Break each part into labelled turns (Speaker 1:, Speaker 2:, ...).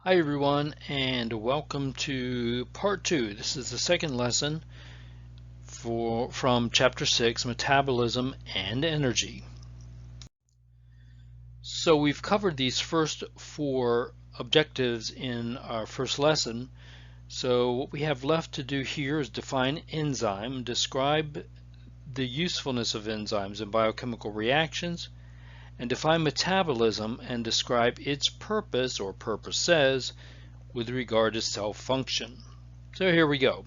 Speaker 1: Hi everyone, and welcome to part 2. This is the second lesson from Chapter 6, Metabolism and Energy. So we've covered these first 4 objectives in our first lesson. So what we have left to do here is define enzyme, describe the usefulness of enzymes in biochemical reactions, and define metabolism and describe its purpose or purposes with regard to cell function. So here we go.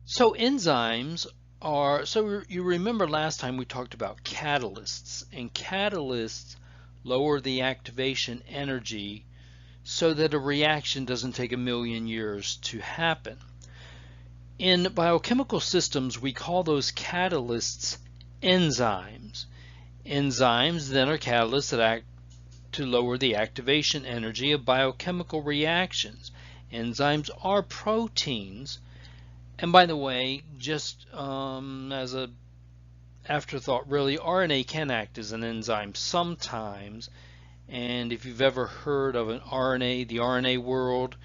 Speaker 1: So enzymes are, so you remember last time we talked about catalysts, and catalysts lower the activation energy so that a reaction doesn't take a million years to happen. In biochemical systems, we call those catalysts enzymes. Enzymes then are catalysts that act to lower the activation energy of biochemical reactions. Enzymes are proteins, and by the way, just as a afterthought, really, RNA can act as an enzyme sometimes. And if you've ever heard of an RNA, the RNA world,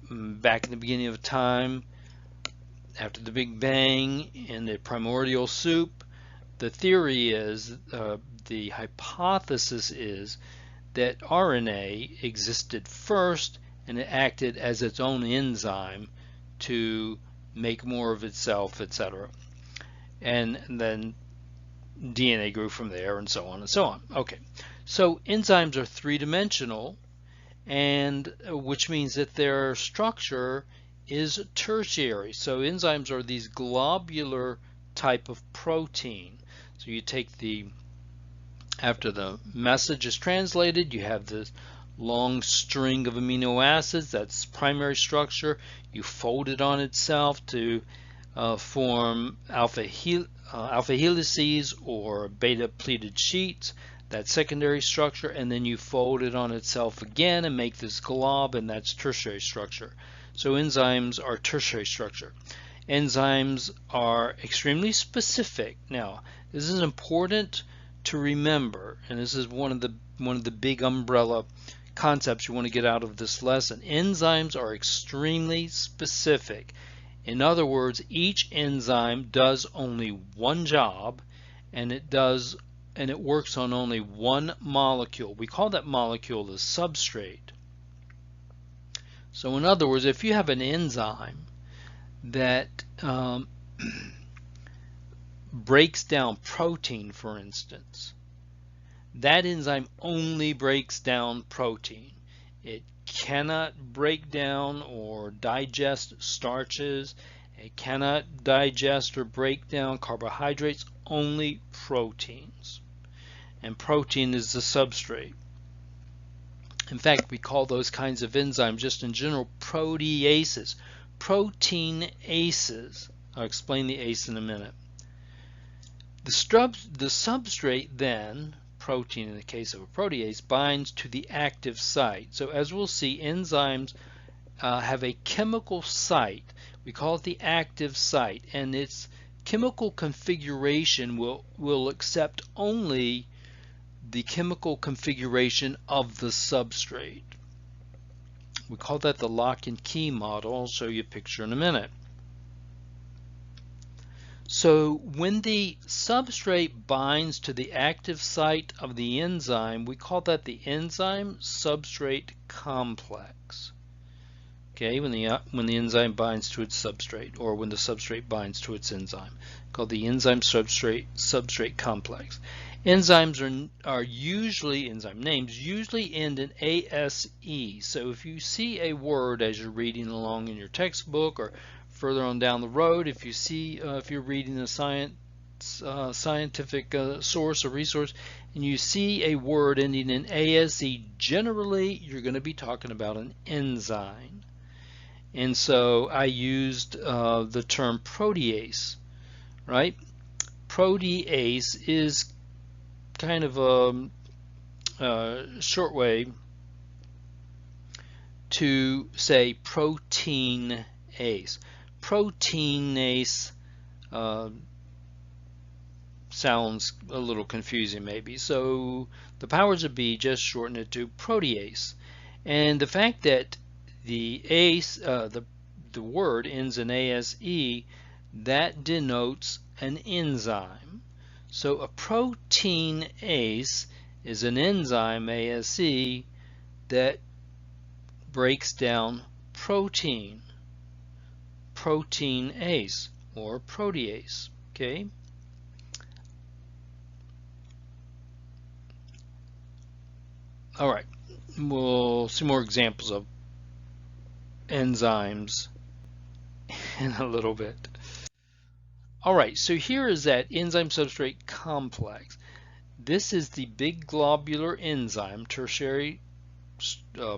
Speaker 1: back in the beginning of time, after the Big Bang in the primordial soup, the theory is, the hypothesis is that RNA existed first and it acted as its own enzyme to make more of itself, etc. And then DNA grew from there, and so on and so on. Okay, so enzymes are three-dimensional, and which means that their structure is tertiary. So enzymes are these globular type of protein. So you take after the message is translated, you have this long string of amino acids. That's primary structure. You fold it on itself to form alpha helices or beta pleated sheets. That's secondary structure, and then you fold it on itself again and make this glob, and that's tertiary structure. So enzymes are tertiary structure. Enzymes are extremely specific. Now, this is important to remember, and this is one of the big umbrella concepts you want to get out of this lesson. Enzymes are extremely specific. In other words, each enzyme does only one job, and it works on only one molecule. We call that molecule the substrate. So in other words, if you have an enzyme that breaks down protein, for instance, that enzyme only breaks down protein. It cannot break down or digest starches. It cannot digest or break down carbohydrates, only proteins. And protein is the substrate. In fact, we call those kinds of enzymes just in general proteases. Proteinases. I'll explain the ace in a minute. The substrate then, protein in the case of a protease, binds to the active site. So as we'll see, enzymes have a chemical site. We call it the active site, and its chemical configuration will accept only the chemical configuration of the substrate. We call that the lock and key model. I'll show you a picture in a minute. So when the substrate binds to the active site of the enzyme, we call that the enzyme substrate complex. Okay, when the enzyme binds to its substrate, or when the substrate binds to its enzyme, called the enzyme substrate complex. Enzymes are usually, enzyme names usually end in ASE. So if you see a word as you're reading along in your textbook, or further on down the road, if you see, if you're reading a scientific source or resource, and you see a word ending in ASE, generally you're going to be talking about an enzyme. And so I used the term protease, right? Protease is kind of a short way to say proteinase. Proteinase sounds a little confusing maybe, so the powers that be just shorten it to protease. And the fact that the ACE, the word ends in ASE, that denotes an enzyme. So a proteinase is an enzyme, ASE, that breaks down proteinase or protease. Okay. All right. We'll see more examples of enzymes in a little bit. All right, so here is that enzyme substrate complex. This is the big globular enzyme, tertiary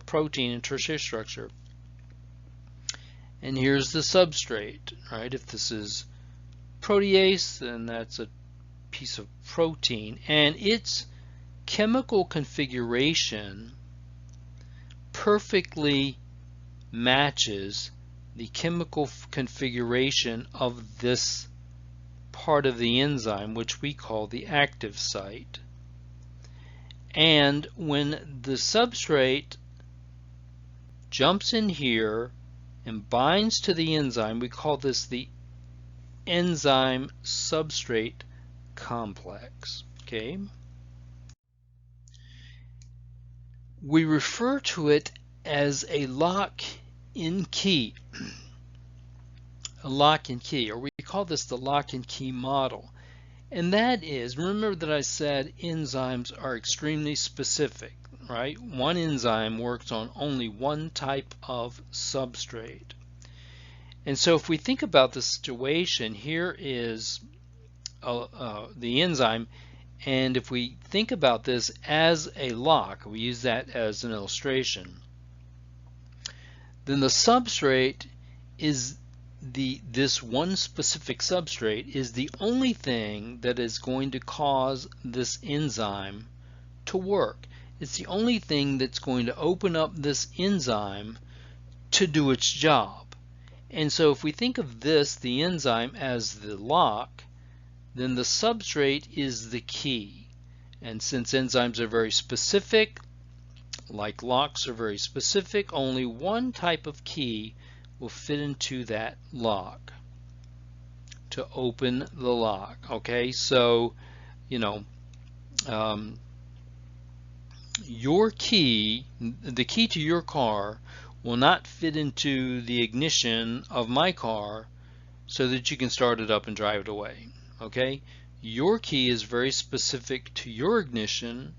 Speaker 1: protein and tertiary structure. And here's the substrate, right? If this is protease, then that's a piece of protein. And its chemical configuration perfectly matches the chemical configuration of this part of the enzyme, which we call the active site. And when the substrate jumps in here and binds to the enzyme, we call this the enzyme substrate complex. Okay. We refer to it as a lock-in key. A lock-in key, or we call this the lock-in key model. And that is, remember that I said enzymes are extremely specific, right? One enzyme works on only one type of substrate. And so if we think about the situation, here is the enzyme, and if we think about this as a lock, we use that as an illustration, then the substrate is this one specific substrate is the only thing that is going to cause this enzyme to work. It's the only thing that's going to open up this enzyme to do its job. And so if we think of this, the enzyme, as the lock, then the substrate is the key. And since enzymes are very specific, like locks are very specific, only one type of key will fit into that lock to open the lock. Okay, so your key, the key to your car, will not fit into the ignition of my car so that you can start it up and drive it away. Okay, your key is very specific to your ignition.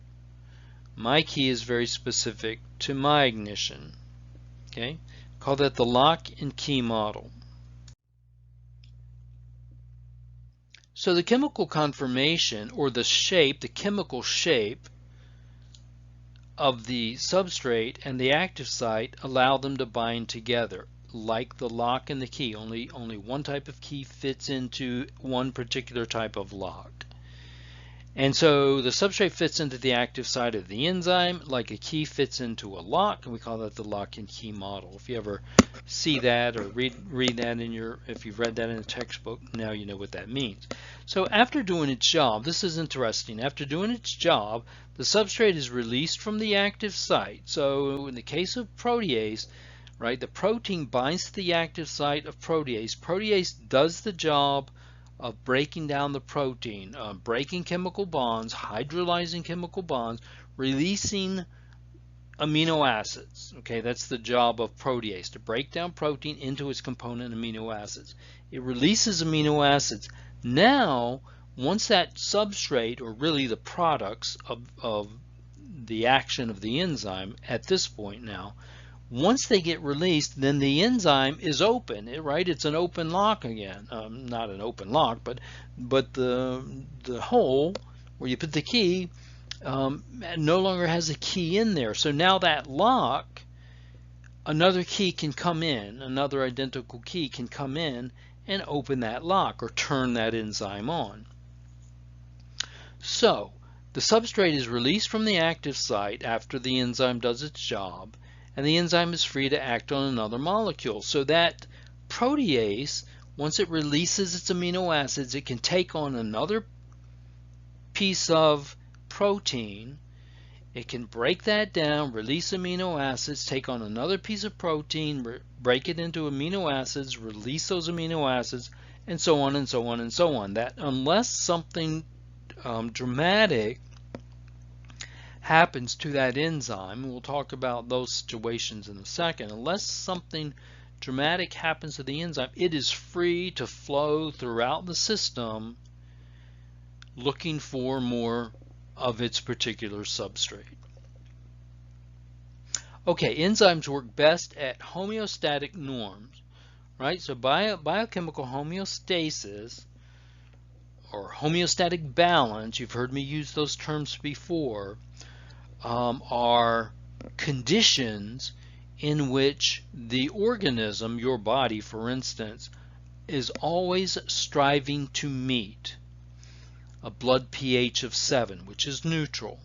Speaker 1: My key is very specific to my ignition. Okay, call that the lock and key model. So the chemical conformation, or the shape, the chemical shape of the substrate and the active site, allow them to bind together, like the lock and the key. Only one type of key fits into one particular type of lock. And so the substrate fits into the active site of the enzyme like a key fits into a lock, and we call that the lock and key model. If you ever see that or read that if you've read that in a textbook, now you know what that means. So after doing its job, this is interesting, after doing its job, the substrate is released from the active site. So in the case of protease, right, the protein binds to the active site of protease. Protease does the job of breaking down the protein, breaking chemical bonds, hydrolyzing chemical bonds, releasing amino acids. Okay, that's the job of protease, to break down protein into its component amino acids. It releases amino acids. Now, once that substrate, or really the products of the action of the enzyme at this point now, once they get released, then the enzyme is open, right? It's an open lock again. Not an open lock, but the hole where you put the key no longer has a key in there. So now that lock, another key can come in, another identical key can come in and open that lock or turn that enzyme on. So the substrate is released from the active site after the enzyme does its job, and the enzyme is free to act on another molecule. So that protease, once it releases its amino acids, it can take on another piece of protein. It can break that down, release amino acids, take on another piece of protein, break it into amino acids, release those amino acids, and so on and so on and so on. That unless something dramatic happens to that enzyme, and we'll talk about those situations in a second, unless something dramatic happens to the enzyme, it is free to flow throughout the system looking for more of its particular substrate. Okay, enzymes work best at homeostatic norms, right? So biochemical homeostasis or homeostatic balance, you've heard me use those terms before, are conditions in which the organism, your body for instance, is always striving to meet a blood pH of 7, which is neutral.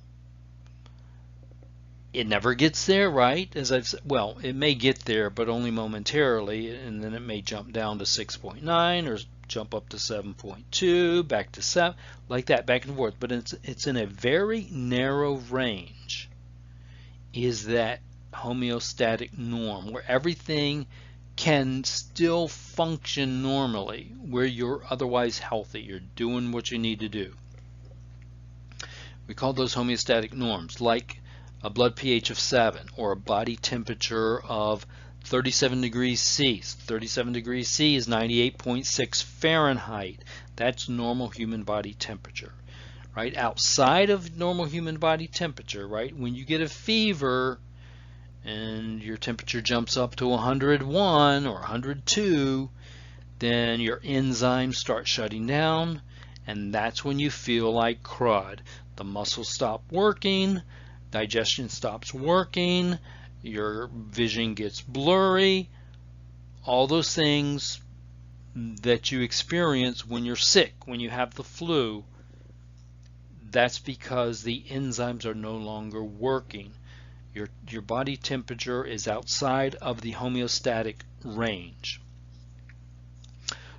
Speaker 1: It never gets there, right? As I've said, well, it may get there, but only momentarily, and then it may jump down to 6.9 or jump up to 7.2, back to 7, like that, back and forth. But it's in a very narrow range, is that homeostatic norm, where everything can still function normally, where you're otherwise healthy, you're doing what you need to do. We call those homeostatic norms, like a blood pH of 7 or a body temperature of 37 degrees C. 37 degrees C is 98.6 Fahrenheit. That's normal human body temperature, right? Outside of normal human body temperature, right? When you get a fever and your temperature jumps up to 101 or 102, then your enzymes start shutting down, and that's when you feel like crud. The muscles stop working, digestion stops working, your vision gets blurry, all those things that you experience when you're sick, when you have the flu, that's because the enzymes are no longer working. Your body temperature is outside of the homeostatic range.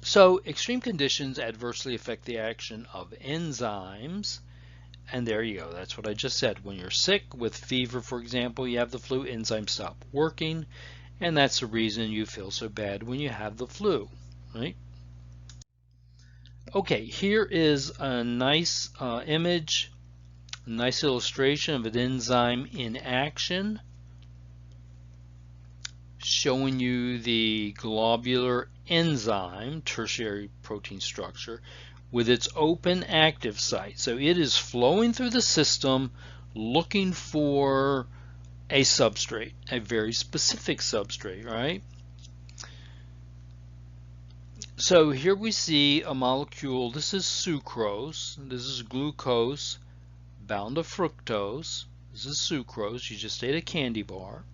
Speaker 1: So extreme conditions adversely affect the action of enzymes. And there you go. That's what I just said. When you're sick with fever, for example, you have the flu, enzymes stop working. And that's the reason you feel so bad when you have the flu, right? Okay, here is a nice image, a nice illustration of an enzyme in action, showing you the globular enzyme, tertiary protein structure, with its open active site. So it is flowing through the system looking for a substrate, a very specific substrate, right? So here we see a molecule. This is sucrose. This is glucose bound to fructose. This is sucrose. You just ate a candy bar.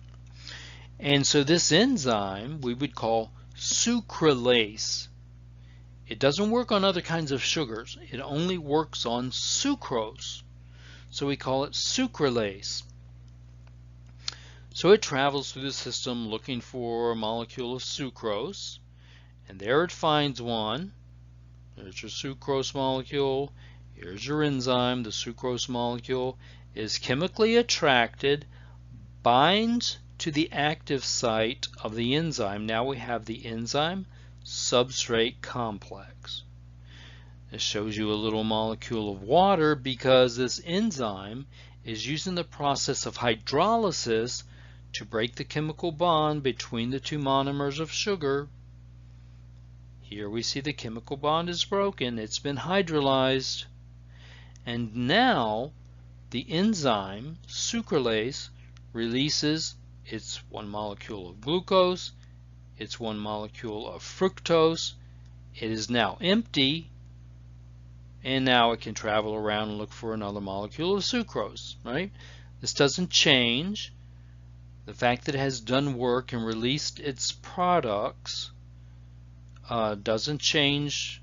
Speaker 1: And so this enzyme we would call sucralase. It doesn't work on other kinds of sugars. It only works on sucrose. So we call it sucralase. So it travels through the system looking for a molecule of sucrose. And there it finds one. There's your sucrose molecule. Here's your enzyme. The sucrose molecule is chemically attracted, binds to the active site of the enzyme. Now we have the enzyme substrate complex. This shows you a little molecule of water because this enzyme is using the process of hydrolysis to break the chemical bond between the two monomers of sugar. Here we see the chemical bond is broken. It's been hydrolyzed. And now the enzyme sucralase releases its one molecule of glucose, its one molecule of fructose. It is now empty, and now it can travel around and look for another molecule of sucrose, right? This doesn't change. The fact that it has done work and released its products doesn't change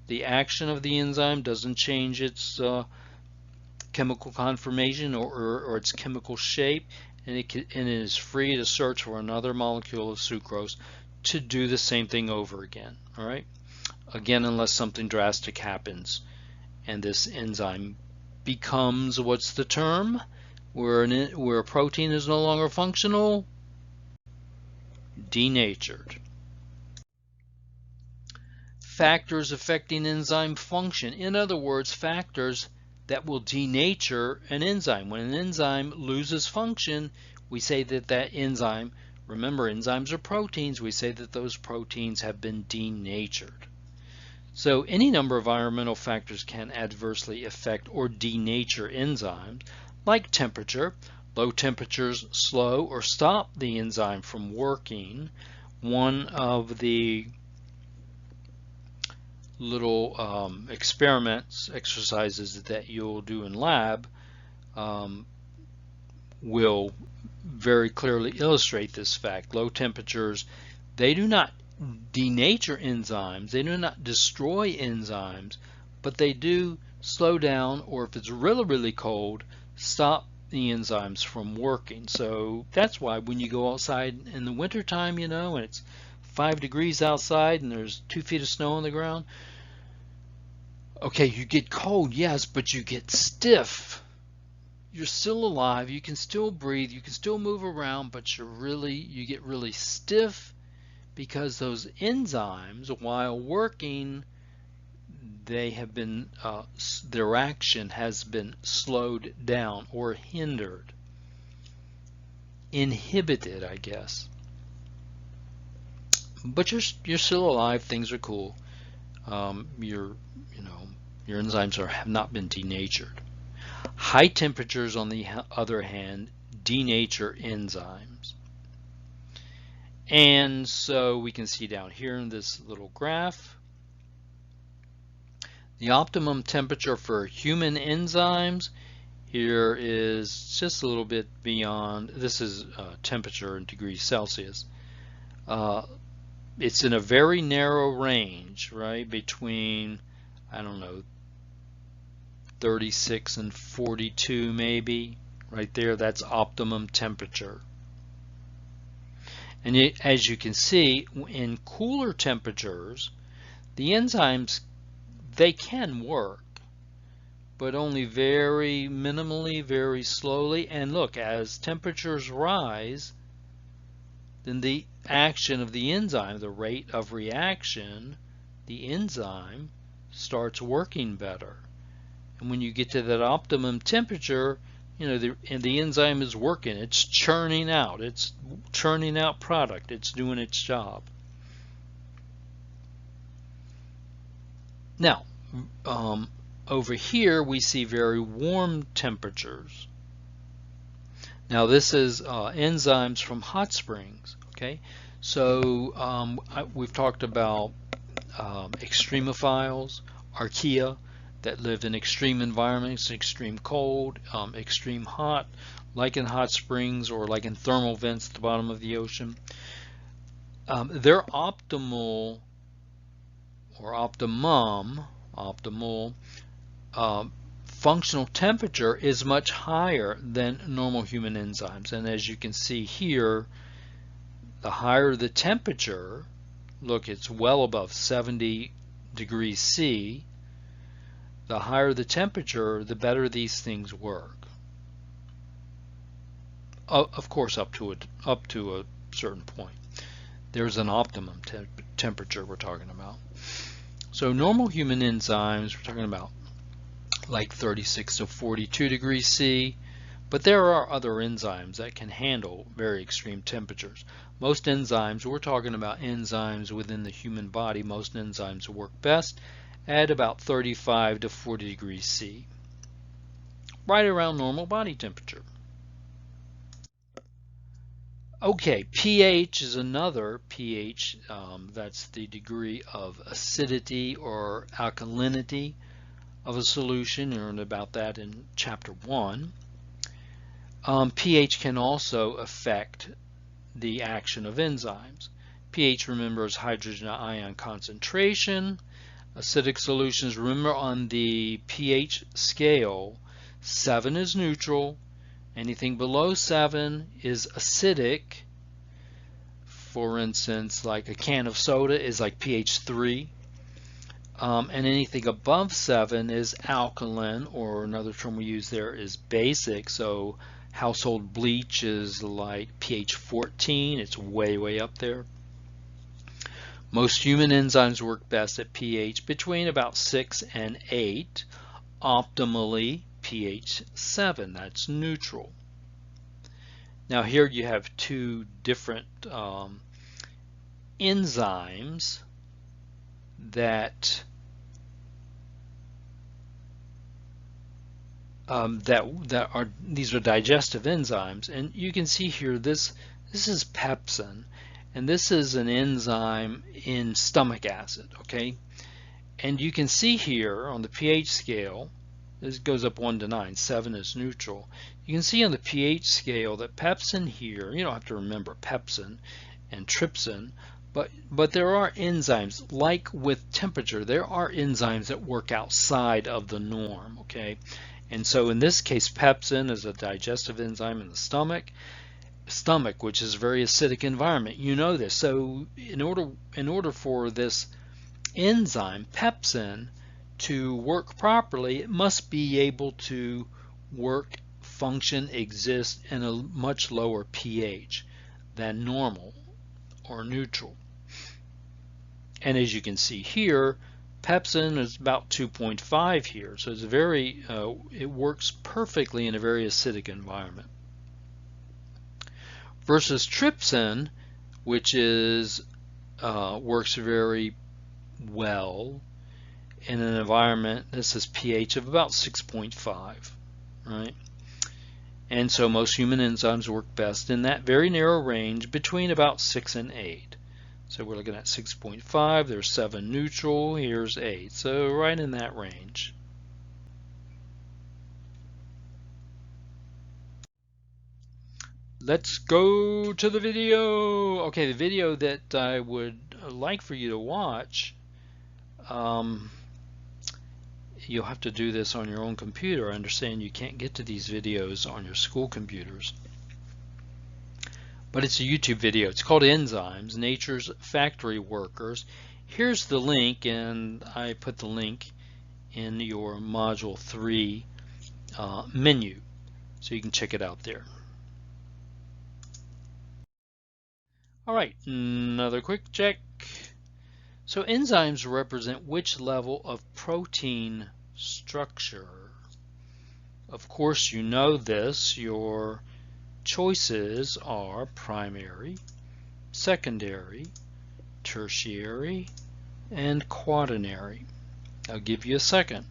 Speaker 1: the action of the enzyme, doesn't change its chemical conformation or its chemical shape, and it is free to search for another molecule of sucrose to do the same thing over again. All right. Again, unless something drastic happens and this enzyme becomes, what's the term? where a protein is no longer functional, denatured. Factors affecting enzyme function. In other words, factors that will denature an enzyme. When an enzyme loses function, we say that that enzyme, remember enzymes are proteins, we say that those proteins have been denatured. So any number of environmental factors can adversely affect or denature enzymes, like temperature. Low temperatures slow or stop the enzyme from working. One of the little exercises that you'll do in lab will very clearly illustrate this fact. Low temperatures, they do not denature enzymes, they do not destroy enzymes, but they do slow down, or if it's really, really cold, stop the enzymes from working. So that's why when you go outside in the wintertime, you know, and it's 5 degrees outside and there's 2 feet of snow on the ground, okay, you get cold, yes, but you get stiff. You're still alive, you can still breathe, you can still move around, but you get really stiff because those enzymes, while working, they have been their action has been slowed down or hindered, inhibited, I guess. But you're still alive. Things are cool. Your enzymes have not been denatured. High temperatures, on the other hand, denature enzymes. And so we can see down here in this little graph, the optimum temperature for human enzymes here is just a little bit beyond. This is temperature in degrees Celsius. It's in a very narrow range, right, between, I don't know, 36 and 42 maybe. Right there, that's optimum temperature. And as you can see, in cooler temperatures, the enzymes, they can work, but only very minimally, very slowly. And look, as temperatures rise, then the action of the enzyme, the rate of reaction, the enzyme starts working better. And when you get to that optimum temperature, you know, the enzyme is working. It's churning out. It's churning out product. It's doing its job. Now, over here we see very warm temperatures. Now this is enzymes from hot springs. Okay, so we've talked about extremophiles, archaea, that live in extreme environments, extreme cold, extreme hot, like in hot springs or like in thermal vents at the bottom of the ocean. Their optimal or optimal functional temperature is much higher than normal human enzymes. And as you can see here, the higher the temperature, look, it's well above 70 degrees C. The higher the temperature, the better these things work. Of course, up to a certain point. There's an optimum temperature we're talking about. So normal human enzymes, we're talking about like 36 to 42 degrees C, but there are other enzymes that can handle very extreme temperatures. Most enzymes, we're talking about enzymes within the human body, most enzymes work best at about 35 to 40 degrees C, right around normal body temperature. Okay, pH is another. pH, that's the degree of acidity or alkalinity of a solution. You learned about that in chapter 1. pH can also affect the action of enzymes. pH, remember, is hydrogen ion concentration. Acidic solutions, remember, on the pH scale, 7 is neutral. Anything below 7 is acidic. For instance, like a can of soda is like pH 3. And anything above 7 is alkaline, or another term we use there is basic. So Household bleach is like pH 14. It's way up there. Most human enzymes work best at pH between about 6 and 8. Optimally, pH 7. That's neutral. Now here you have two different enzymes that these are digestive enzymes, and you can see here this is pepsin, and this is an enzyme in stomach acid, okay? And you can see here on the pH scale, this goes up 1 to 9, 7 is neutral. You can see on the pH scale that pepsin here, you don't have to remember pepsin and trypsin, but there are enzymes, like with temperature, there are enzymes that work outside of the norm, okay? And so in this case, pepsin is a digestive enzyme in the stomach, which is a very acidic environment. You know this. So in order for this enzyme, pepsin, to work properly, it must be able to work, function, exist in a much lower pH than normal or neutral. And as you can see here, pepsin is about 2.5 here, so it's it works perfectly in a very acidic environment. Versus trypsin, which is works very well in an environment, this is pH of about 6.5, right? And so most human enzymes work best in that very narrow range between about 6 and 8. So we're looking at 6.5, there's 7 neutral, here's 8. So right in that range. Let's go to the video. Okay, the video that I would like for you to watch, you'll have to do this on your own computer. I understand you can't get to these videos on your school computers. But it's a YouTube video. It's called Enzymes, Nature's Factory Workers. Here's the link, and I put the link in your Module 3 menu, so you can check it out there. All right, another quick check. So enzymes represent which level of protein structure? Of course, you know this. Your choices are primary, secondary, tertiary, and quaternary. I'll give you a second.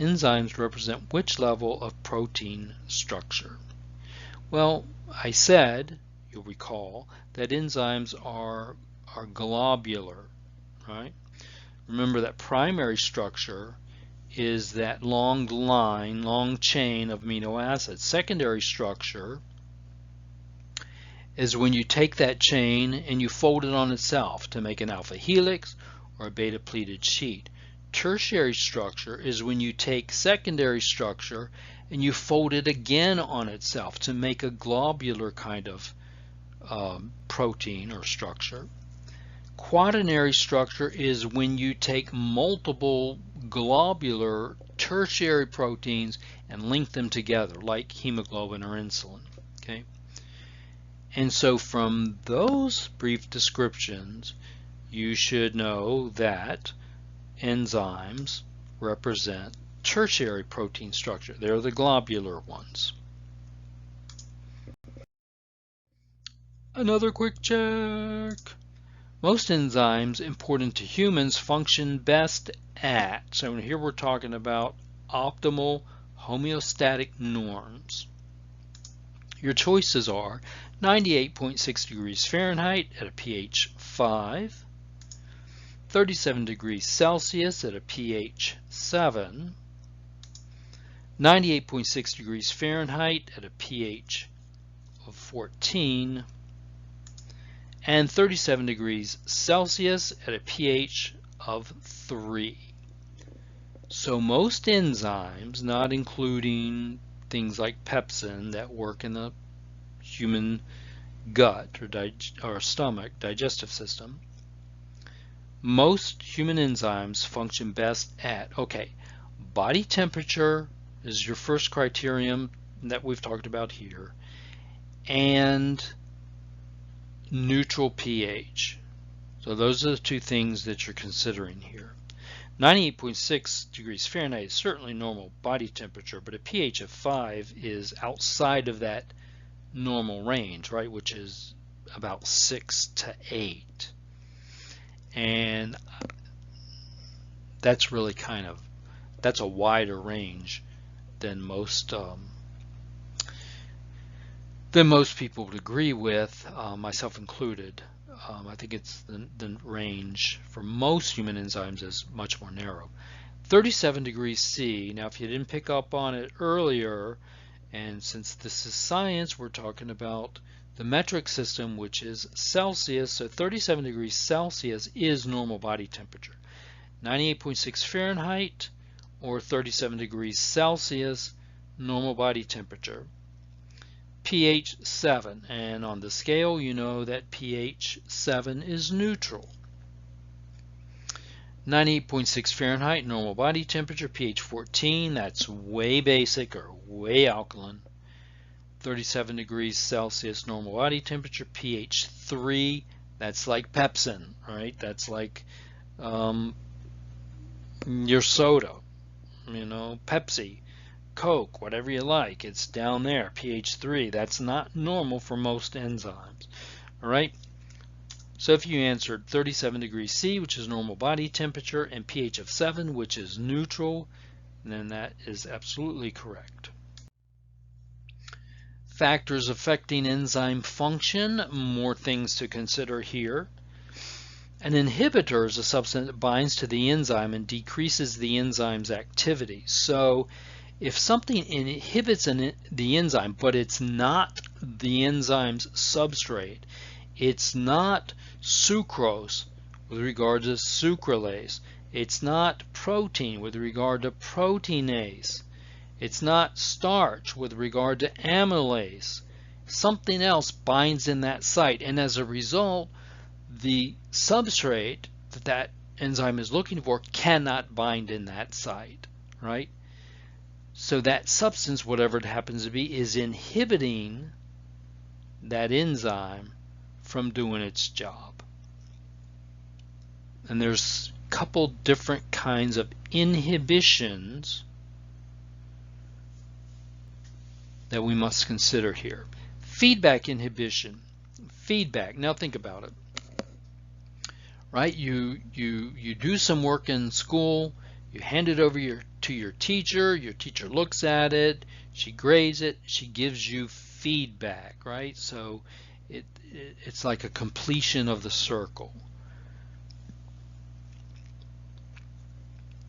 Speaker 1: Enzymes represent which level of protein structure? Well, I said, you'll recall, that enzymes are globular, right? Remember that primary structure is that long line, long chain of amino acids. Secondary structure is when you take that chain and you fold it on itself to make an alpha helix or a beta pleated sheet. Tertiary structure is when you take secondary structure and you fold it again on itself to make a globular kind of protein or structure. Quaternary structure is when you take multiple globular tertiary proteins and link them together, like hemoglobin or insulin. Okay? And so from those brief descriptions, you should know that enzymes represent tertiary protein structure. They're the globular ones. Another quick check. Most enzymes important to humans function best at, so here we're talking about optimal homeostatic norms. Your choices are 98.6 degrees Fahrenheit at a pH 5, 37 degrees Celsius at a pH 7, 98.6 degrees Fahrenheit at a pH of 14, and 37 degrees Celsius at a pH of 3. So most enzymes, not including things like pepsin that work in the human gut or stomach digestive system, most human enzymes function best at, okay, body temperature is your first criterion. that we've talked about here, and neutral pH. So those are the two things that you're considering here. 98.6 degrees Fahrenheit is certainly normal body temperature, but a pH of 5 is outside of that normal range, right, which is about 6 to 8. And that's really that's a wider range than most people would agree with, myself included. I think it's the range for most human enzymes is much more narrow. 37 degrees C. Now, if you didn't pick up on it earlier, and since this is science, we're talking about the metric system, which is Celsius. So 37 degrees Celsius is normal body temperature. 98.6 Fahrenheit or 37 degrees Celsius, normal body temperature. pH 7, and on the scale you know that pH 7 is neutral. 98.6 Fahrenheit, normal body temperature. pH 14, that's way basic or way alkaline. 37 degrees Celsius, normal body temperature. pH 3, that's like Pepsin, right? That's like your soda, you know, Pepsi, Coke, whatever you like, it's down there, pH 3. That's not normal for most enzymes. All right, so if you answered 37 degrees C, which is normal body temperature, and pH of 7, which is neutral, then that is absolutely correct. Factors affecting enzyme function, more things to consider here. An inhibitor is a substance that binds to the enzyme and decreases the enzyme's activity. So if something inhibits the enzyme, but it's not the enzyme's substrate, it's not sucrose with regard to sucralase, it's not protein with regard to proteinase, it's not starch with regard to amylase, something else binds in that site, and as a result, the substrate that enzyme is looking for cannot bind in that site, right? So that substance, whatever it happens to be, is inhibiting that enzyme from doing its job. And there's a couple different kinds of inhibitions that we must consider here. Feedback inhibition. Feedback. Now think about it. Right? You do some work in school, you hand it over to your teacher looks at it, she grades it, she gives you feedback, right? So it's like a completion of the circle.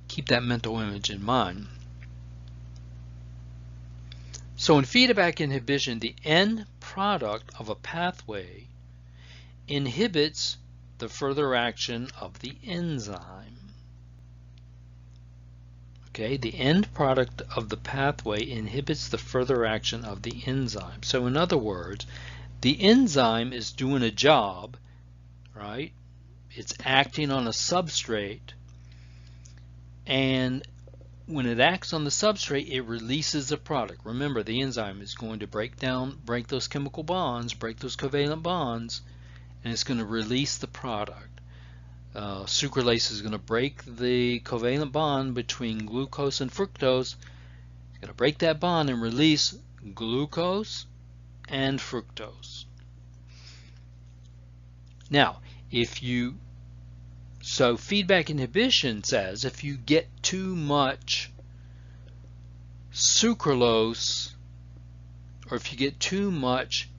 Speaker 1: Keep that mental image in mind. So in feedback inhibition, the end product of a pathway inhibits the further action of the enzyme. Okay, the end product of the pathway inhibits the further action of the enzyme. So in other words, the enzyme is doing a job, right? It's acting on a substrate, and when it acts on the substrate, it releases a product. Remember, the enzyme is going to break those chemical bonds, break those covalent bonds, and it's going to release the product. Sucralase is going to break the covalent bond between glucose and fructose. It's going to break that bond and release glucose and fructose. Now, so feedback inhibition says if you get too much sucralose, or if you get too much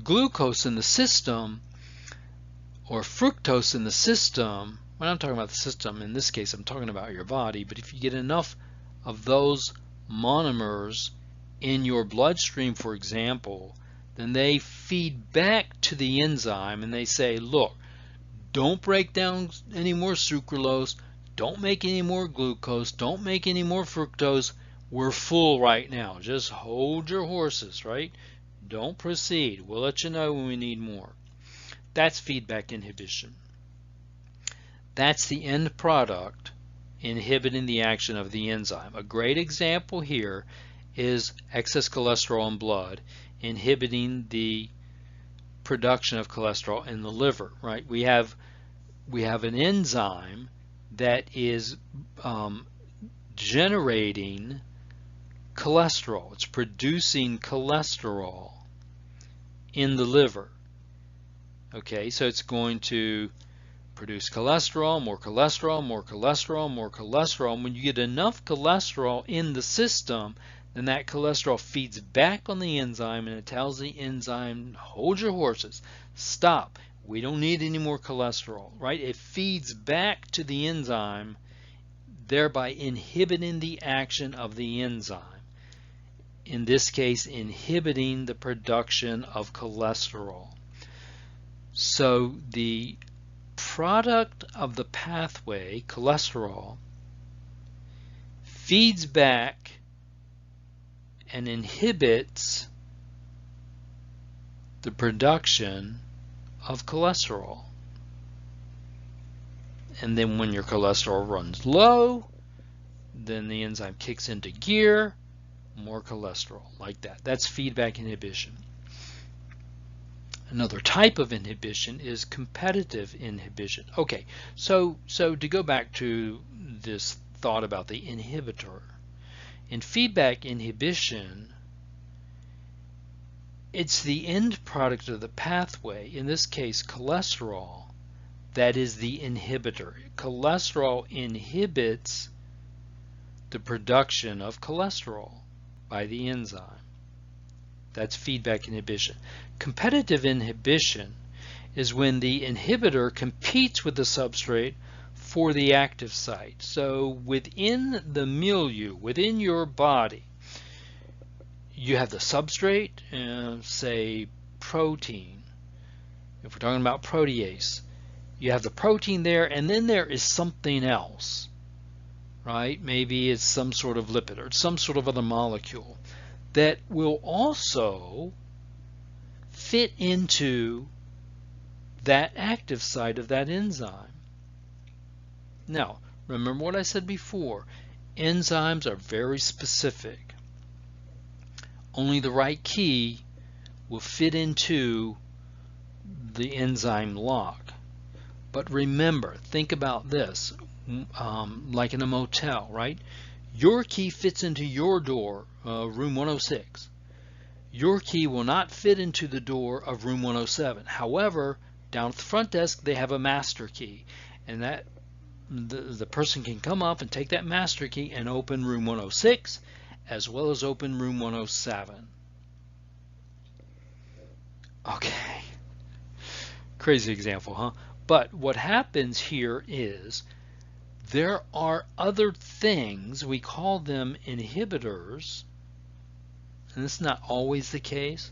Speaker 1: glucose in the system, or fructose in the system, when I'm talking about the system, in this case I'm talking about your body, but if you get enough of those monomers in your bloodstream, for example, then they feed back to the enzyme and they say, look, don't break down any more sucralose, don't make any more glucose, don't make any more fructose, we're full right now, just hold your horses, right? Don't proceed, we'll let you know when we need more. That's feedback inhibition. That's the end product inhibiting the action of the enzyme. A great example here is excess cholesterol in blood, inhibiting the production of cholesterol in the liver, right? We have an enzyme that is generating cholesterol. It's producing cholesterol in the liver. Okay, so it's going to produce cholesterol, more cholesterol, more cholesterol, more cholesterol. And when you get enough cholesterol in the system, then that cholesterol feeds back on the enzyme, and it tells the enzyme, hold your horses, stop. We don't need any more cholesterol, right? It feeds back to the enzyme, thereby inhibiting the action of the enzyme. In this case, inhibiting the production of cholesterol. So the product of the pathway, cholesterol, feeds back and inhibits the production of cholesterol. And then when your cholesterol runs low, then the enzyme kicks into gear, more cholesterol, like that. That's feedback inhibition. Another type of inhibition is competitive inhibition. Okay, so to go back to this thought about the inhibitor, in feedback inhibition, it's the end product of the pathway, in this case cholesterol, that is the inhibitor. Cholesterol inhibits the production of cholesterol by the enzyme. That's feedback inhibition. Competitive inhibition is when the inhibitor competes with the substrate for the active site. So within the milieu, within your body, you have the substrate, say protein. If we're talking about protease, you have the protein there, and then there is something else, right? Maybe it's some sort of lipid or some sort of other molecule that will also fit into that active site of that enzyme. Now, remember what I said before. Enzymes are very specific. Only the right key will fit into the enzyme lock. But remember, think about this, like in a motel, right? Your key fits into your door, room 106. Your key will not fit into the door of room 107. However, down at the front desk, they have a master key, and that the person can come up and take that master key and open room 106 as well as open room 107. Okay, crazy example, huh? But what happens here is there are other things, we call them inhibitors, and it's not always the case,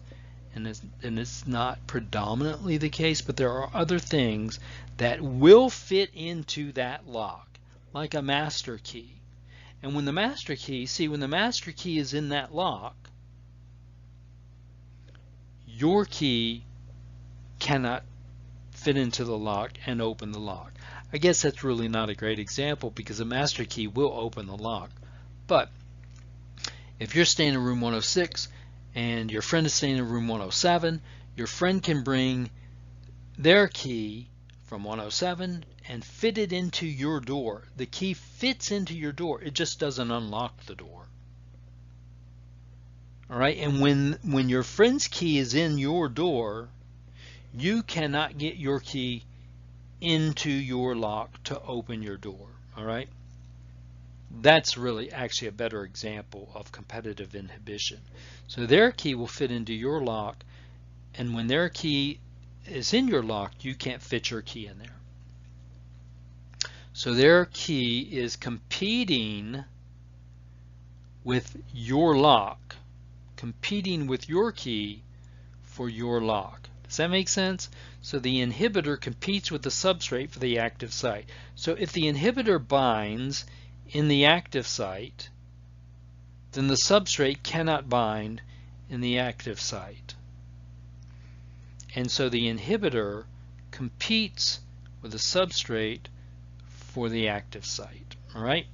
Speaker 1: and it's not predominantly the case, but there are other things that will fit into that lock, like a master key. And when the master key, when the master key is in that lock, your key cannot fit into the lock and open the lock. I guess that's really not a great example because a master key will open the lock. But if you're staying in room 106 and your friend is staying in room 107, your friend can bring their key from 107 and fit it into your door. The key fits into your door. It just doesn't unlock the door. All right, and when your friend's key is in your door, you cannot get your key into your lock to open your door. All right, that's really actually a better example of competitive inhibition. So their key will fit into your lock, and when their key is in your lock, you can't fit your key in there. So their key is competing with your lock, competing with your key for your lock. Does that make sense? So the inhibitor competes with the substrate for the active site. So if the inhibitor binds in the active site, then the substrate cannot bind in the active site. And so the inhibitor competes with the substrate for the active site. All right?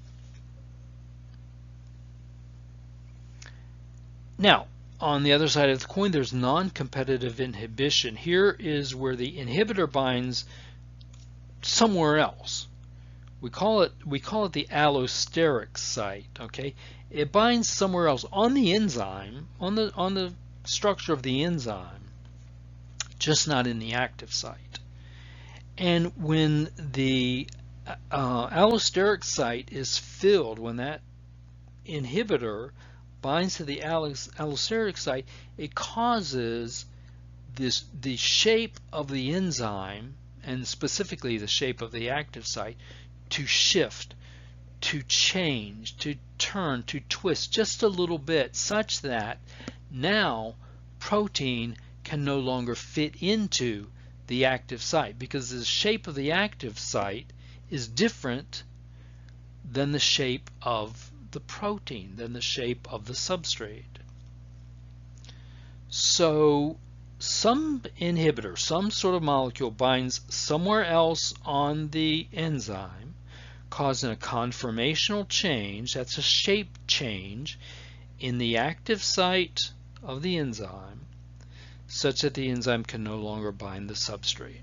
Speaker 1: Now, on the other side of the coin, there's non-competitive inhibition. Here is where the inhibitor binds somewhere else. We call it the allosteric site. Okay, it binds somewhere else on the enzyme, on the structure of the enzyme, just not in the active site. And when the allosteric site is filled, when that inhibitor binds to the allosteric site, it causes the shape of the enzyme, and specifically the shape of the active site, to shift, to change, to turn, to twist just a little bit, such that now protein can no longer fit into the active site, because the shape of the active site is different than the shape of the protein, than the shape of the substrate. So some inhibitor, some sort of molecule, binds somewhere else on the enzyme, causing a conformational change, that's a shape change, in the active site of the enzyme, such that the enzyme can no longer bind the substrate.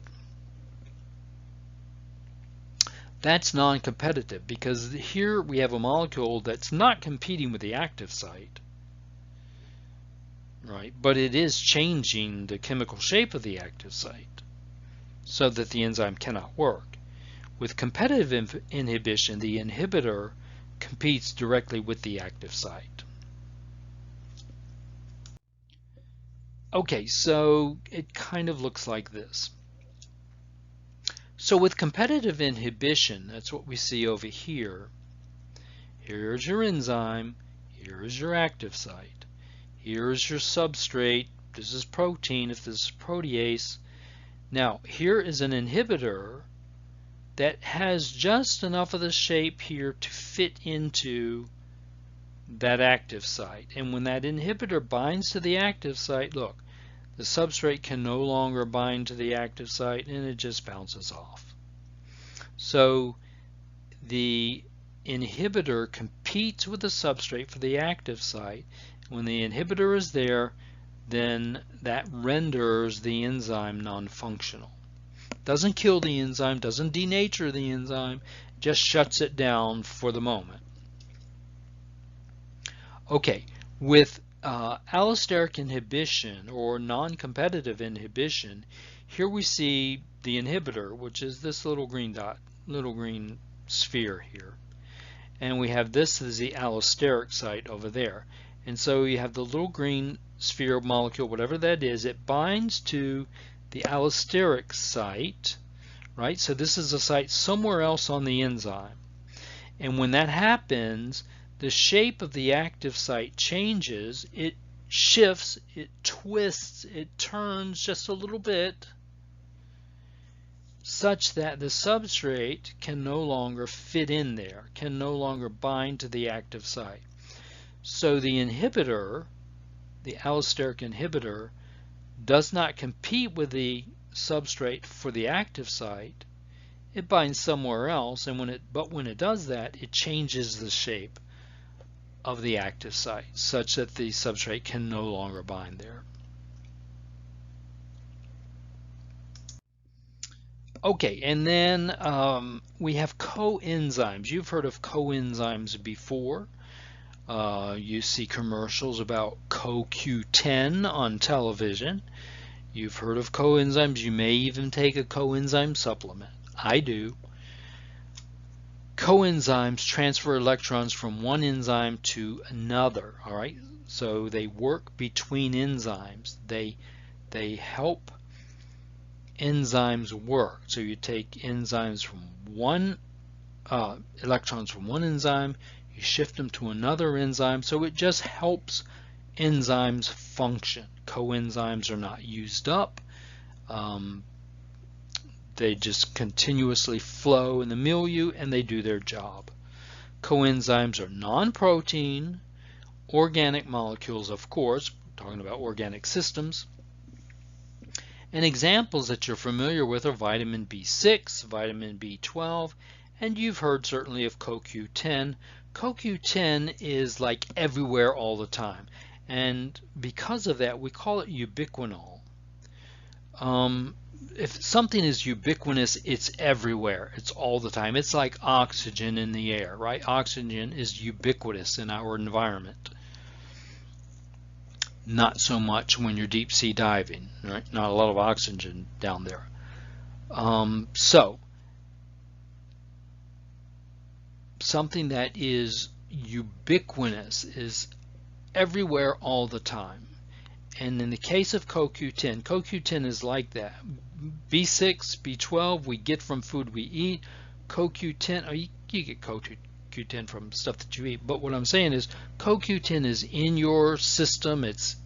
Speaker 1: That's non-competitive, because here we have a molecule that's not competing with the active site, right? But it is changing the chemical shape of the active site so that the enzyme cannot work. With competitive inhibition, the inhibitor competes directly with the active site. Okay, so it kind of looks like this. So with competitive inhibition, that's what we see over here. Here's your enzyme, here's your active site, here's your substrate, this is protein if this is protease. Now here is an inhibitor that has just enough of the shape here to fit into that active site, and when that inhibitor binds to the active site, look, the substrate can no longer bind to the active site and it just bounces off. So the inhibitor competes with the substrate for the active site. When the inhibitor is there, then that renders the enzyme non-functional. Doesn't kill the enzyme, doesn't denature the enzyme, just shuts it down for the moment. Okay, with allosteric inhibition or non-competitive inhibition, here we see the inhibitor, which is this little green dot, little green sphere here. And we have this as the allosteric site over there. And so you have the little green sphere molecule, whatever that is, it binds to the allosteric site, right? So this is a site somewhere else on the enzyme. And when that happens, the shape of the active site changes, it shifts, it twists, it turns just a little bit, such that the substrate can no longer fit in there, can no longer bind to the active site. So the inhibitor, the allosteric inhibitor, does not compete with the substrate for the active site. It binds somewhere else, and when it does that, it changes the shape of the active site such that the substrate can no longer bind there. Okay, and then we have coenzymes. You've heard of coenzymes before. You see commercials about CoQ10 on television. You've heard of coenzymes. You may even take a coenzyme supplement. I do. Coenzymes transfer electrons from one enzyme to another. All right, so they work between enzymes. They help enzymes work. So you take enzymes from electrons from one enzyme, you shift them to another enzyme, so it just helps enzymes function. Coenzymes are not used up. They just continuously flow in the milieu and they do their job. Coenzymes are non-protein, organic molecules, of course, we're talking about organic systems. And examples that you're familiar with are vitamin B6, vitamin B12, and you've heard certainly of CoQ10. CoQ10 is like everywhere all the time. and because of that we call it ubiquinol. If something is ubiquitous, it's everywhere, it's all the time. It's like oxygen in the air, right? Oxygen is ubiquitous in our environment. Not so much when you're deep sea diving, right? Not a lot of oxygen down there. So something that is ubiquitous is everywhere all the time. And in the case of CoQ10, CoQ10 is like that. B6, B12 we get from food we eat. CoQ10, you get CoQ10 from stuff that you eat, but what I'm saying is CoQ10 is in your system, it's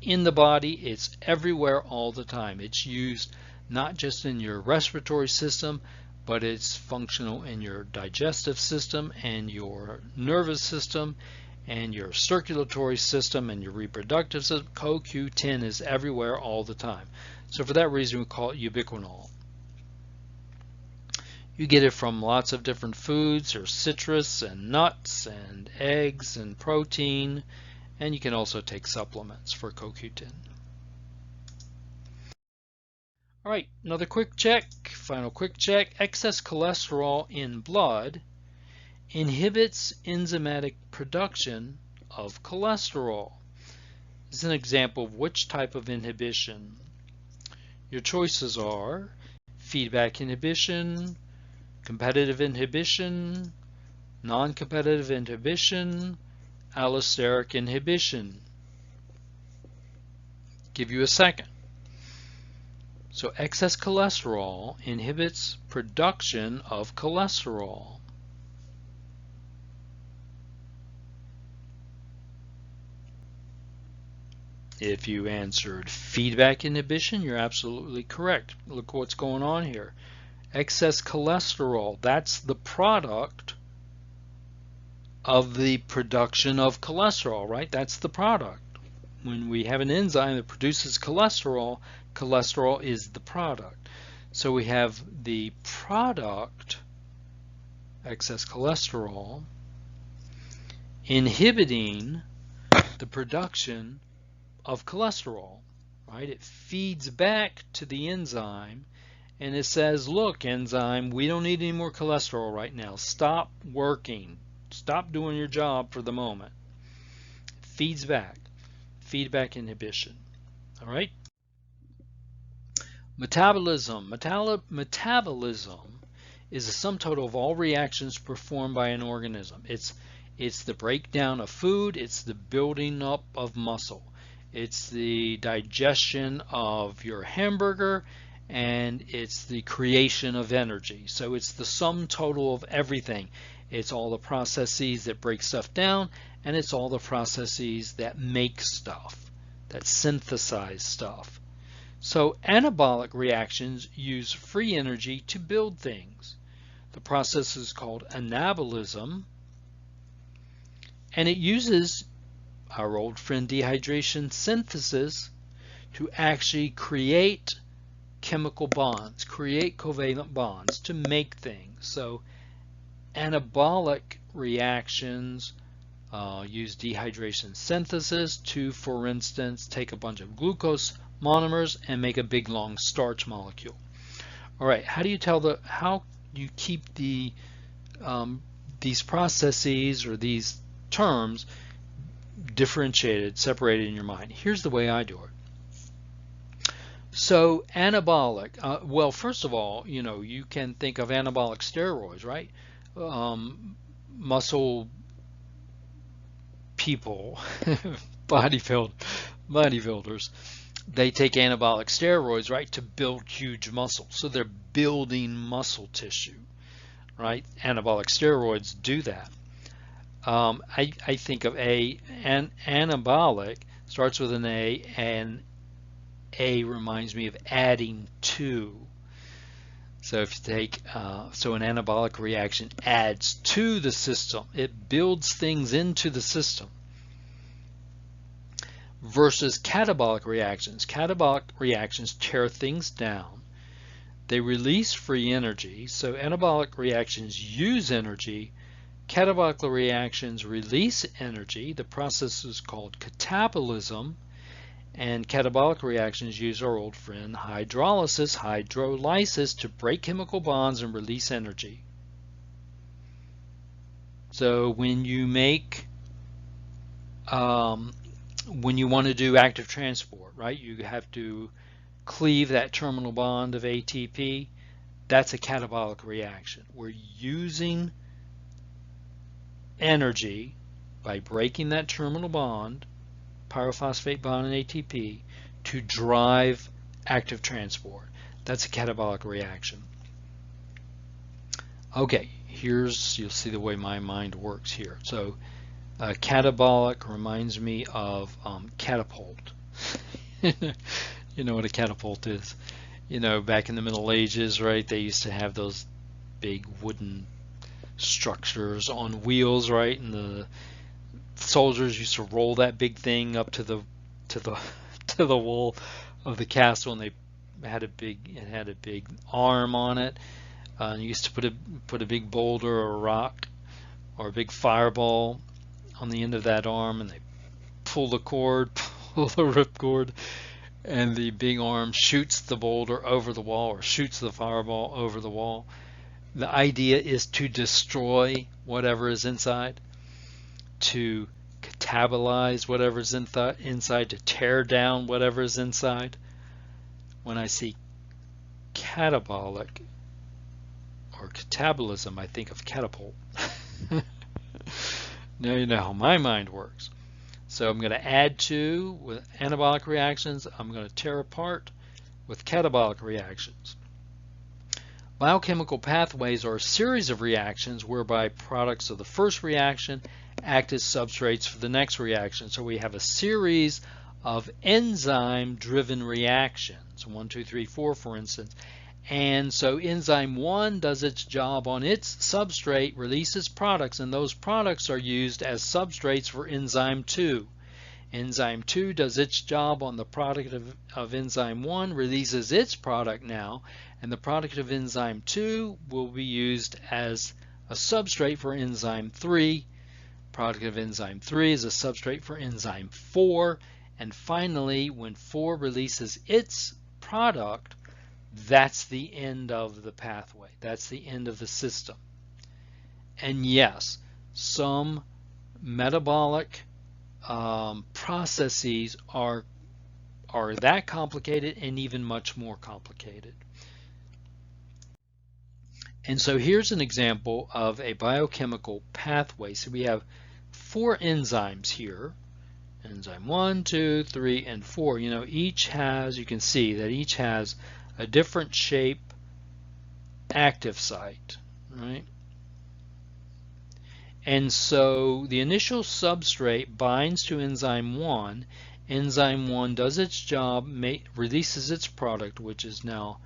Speaker 1: in the body, it's everywhere all the time. It's used not just in your respiratory system, but it's functional in your digestive system and your nervous system and your circulatory system and your reproductive system. CoQ10 is everywhere all the time. So for that reason we call it ubiquinol. You get it from lots of different foods. There's citrus and nuts and eggs and protein, and you can also take supplements for CoQ10. All right, another quick check, final quick check. Excess cholesterol in blood inhibits enzymatic production of cholesterol. This is an example of which type of inhibition. Your choices are feedback inhibition, competitive inhibition, non-competitive inhibition, allosteric inhibition. Give you a second. So excess cholesterol inhibits production of cholesterol. If you answered feedback inhibition, you're absolutely correct. Look what's going on here. Excess cholesterol, that's the product of the production of cholesterol, right? That's the product. When we have an enzyme that produces cholesterol, cholesterol is the product. So we have the product, excess cholesterol, inhibiting the production of cholesterol, right? It feeds back to the enzyme and it says, look, enzyme, we don't need any more cholesterol right now. Stop working. Stop doing your job for the moment. It feeds back. Feedback inhibition. All right? Metabolism. Metabolism is the sum total of all reactions performed by an organism. It's the breakdown of food. It's the building up of muscle. It's the digestion of your hamburger, and it's the creation of energy. So it's the sum total of everything. It's all the processes that break stuff down, and it's all the processes that make stuff, that synthesize stuff. So anabolic reactions use free energy to build things. The process is called anabolism, and it uses our old friend dehydration synthesis to actually create chemical bonds, create covalent bonds to make things. So anabolic reactions use dehydration synthesis to, for instance, take a bunch of glucose monomers and make a big long starch molecule. All right, how do you keep these processes or these terms differentiated, separated in your mind? Here's the way I do it. So anabolic, well, first of all, you can think of anabolic steroids, right? Muscle people, bodybuilders, they take anabolic steroids, right, to build huge muscle. So they're building muscle tissue, right? Anabolic steroids do that. I think of anabolic starts with an A, and A reminds me of adding to. So if you take, so an anabolic reaction adds to the system. It builds things into the system. Versus catabolic reactions. Catabolic reactions tear things down. They release free energy. So anabolic reactions use energy Catabolic reactions release energy. The process is called catabolism. And catabolic reactions use our old friend hydrolysis to break chemical bonds and release energy. So when you make, when you want to do active transport, right, you have to cleave that terminal bond of ATP. That's a catabolic reaction. We're using energy by breaking that terminal bond, pyrophosphate bond and ATP, to drive active transport. That's a catabolic reaction. Okay, you'll see the way my mind works here. So catabolic reminds me of catapult. You know what a catapult is. You know, back in the Middle Ages, right, they used to have those big wooden structures on wheels, right, and the soldiers used to roll that big thing up to the wall of the castle, and it had a big arm on it. And you used to put a big boulder or a rock or a big fireball on the end of that arm, and they pull the cord, pull the ripcord, and the big arm shoots the boulder over the wall or shoots the fireball over the wall. The idea is to destroy whatever is inside, to catabolize whatever's inside, to tear down whatever's inside. When I see catabolic or catabolism, I think of catapult. Now you know how my mind works. So I'm going to add to with anabolic reactions. I'm going to tear apart with catabolic reactions. Biochemical pathways are a series of reactions whereby products of the first reaction act as substrates for the next reaction. So we have a series of enzyme-driven reactions, 1, 2, 3, 4, for instance. And so enzyme 1 does its job on its substrate, releases products, and those products are used as substrates for enzyme 2. Enzyme 2 does its job on the product of enzyme 1, releases its product now, and the product of enzyme 2 will be used as a substrate for enzyme 3. Product of enzyme 3 is a substrate for enzyme 4, and finally, when 4 releases its product, that's the end of the pathway. That's the end of the system. And yes, some metabolic processes are that complicated and even much more complicated. And so here's an example of a biochemical pathway. So we have 4 enzymes here. Enzyme 1, 2, 3, and 4. You know, each has, you can see that each has a different shape active site, right? And so the initial substrate binds to enzyme 1. Enzyme 1 does its job, releases its product, which is now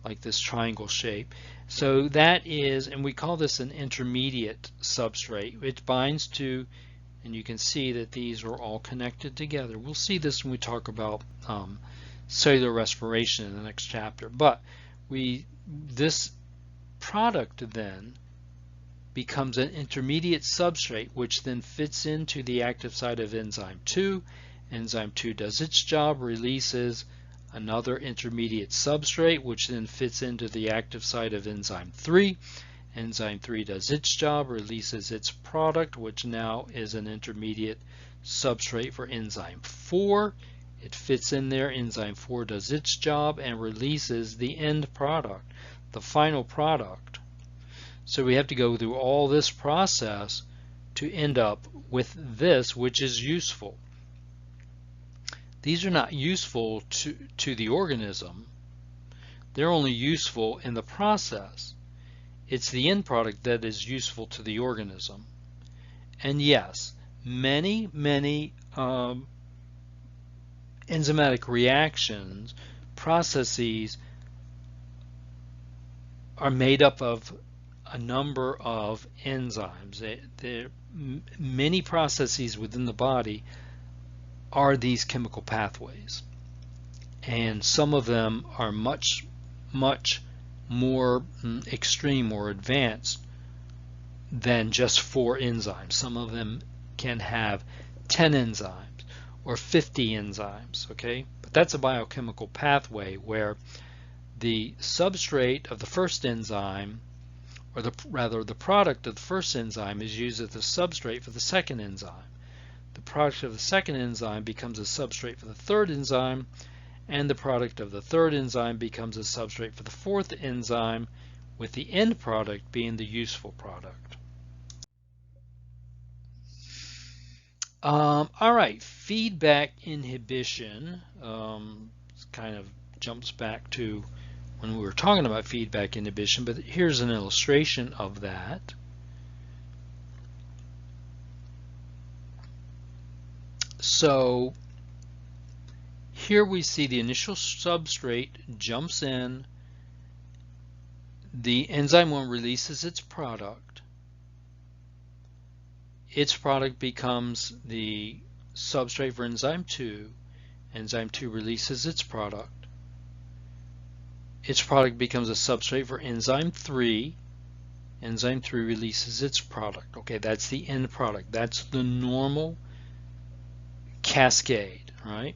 Speaker 1: like this triangle shape. So that is, and we call this an intermediate substrate. It binds to, and you can see that these are all connected together. We'll see this when we talk about cellular respiration in the next chapter. But this product then becomes an intermediate substrate, which then fits into the active site of enzyme 2. Enzyme 2 does its job, releases another intermediate substrate, which then fits into the active site of enzyme 3. Enzyme 3 does its job, releases its product, which now is an intermediate substrate for enzyme 4. It fits in there. Enzyme 4 does its job and releases the end product, the final product. So we have to go through all this process to end up with this, which is useful. These are not useful to the organism. They're only useful in the process. It's the end product that is useful to the organism. And yes, many enzymatic reactions, processes are made up of a number of enzymes. Many processes within the body are these chemical pathways, and some of them are much more extreme or advanced than just 4 enzymes. Some of them can have 10 enzymes or 50 enzymes, okay? But that's a biochemical pathway where the substrate of the first enzyme, or rather the product of the first enzyme, is used as the substrate for the second enzyme. The product of the second enzyme becomes a substrate for the third enzyme, and the product of the third enzyme becomes a substrate for the fourth enzyme, with the end product being the useful product. All right, feedback inhibition kind of jumps back to when we were talking about feedback inhibition, but here's an illustration of that. So here we see the initial substrate jumps in, the enzyme 1 releases its product. Its product becomes the substrate for enzyme 2. Enzyme 2 releases its product. Its product becomes a substrate for enzyme 3. Enzyme 3 releases its product. Okay, that's the end product. That's the normal cascade, right?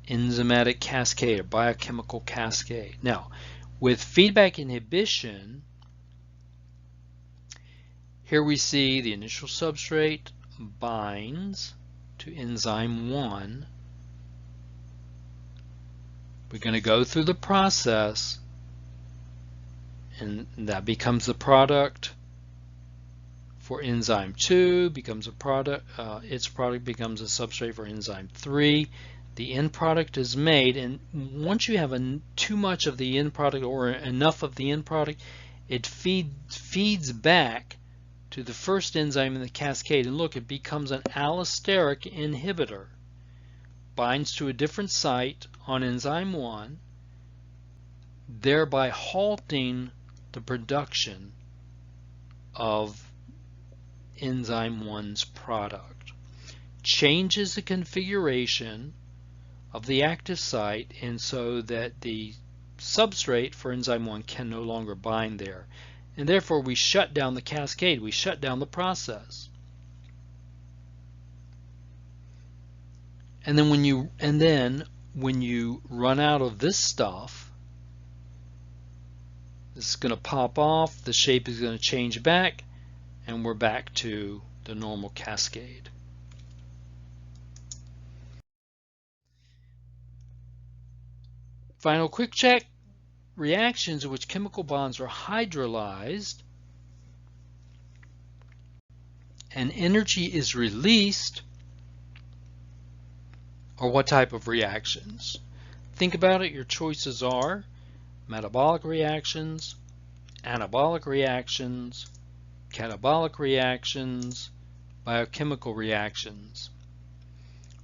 Speaker 1: Enzymatic cascade, or biochemical cascade. Now, with feedback inhibition, here we see the initial substrate binds to enzyme 1. We're going to go through the process, and that becomes the product for enzyme 2, becomes a product, its product becomes a substrate for enzyme 3. The end product is made, and once you have too much of the end product or enough of the end product, it feeds back to the first enzyme in the cascade, and look, it becomes an allosteric inhibitor, binds to a different site on enzyme 1, thereby halting the production of enzyme 1's product. Changes the configuration of the active site, and so that the substrate for enzyme 1 can no longer bind there. And therefore we shut down the cascade, we shut down the process. And then when you run out of this stuff, this is going to pop off, the shape is going to change back, and we're back to the normal cascade. Final quick check. Reactions in which chemical bonds are hydrolyzed and energy is released are what type of reactions? Think about it. Your choices are metabolic reactions, anabolic reactions, catabolic reactions, biochemical reactions.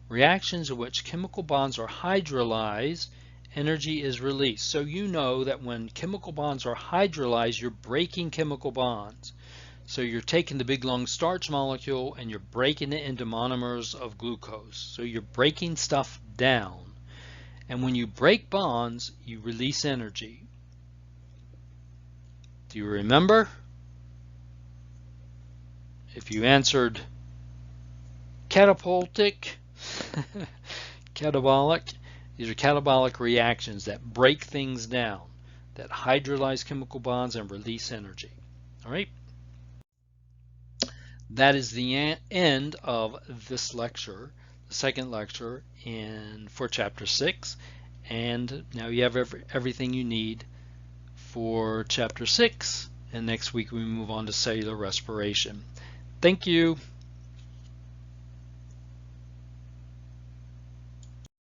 Speaker 1: Reactions in which chemical bonds are hydrolyzed, energy is released. So you know that when chemical bonds are hydrolyzed, you're breaking chemical bonds. So you're taking the big long starch molecule and you're breaking it into monomers of glucose. So you're breaking stuff down. And when you break bonds, you release energy. Do you remember? If you answered catapultic, catabolic, these are catabolic reactions that break things down, that hydrolyze chemical bonds and release energy. All right? That is the end of this lecture, the second lecture for Chapter 6. And now you have everything you need for Chapter 6. And next week we move on to cellular respiration. Thank you.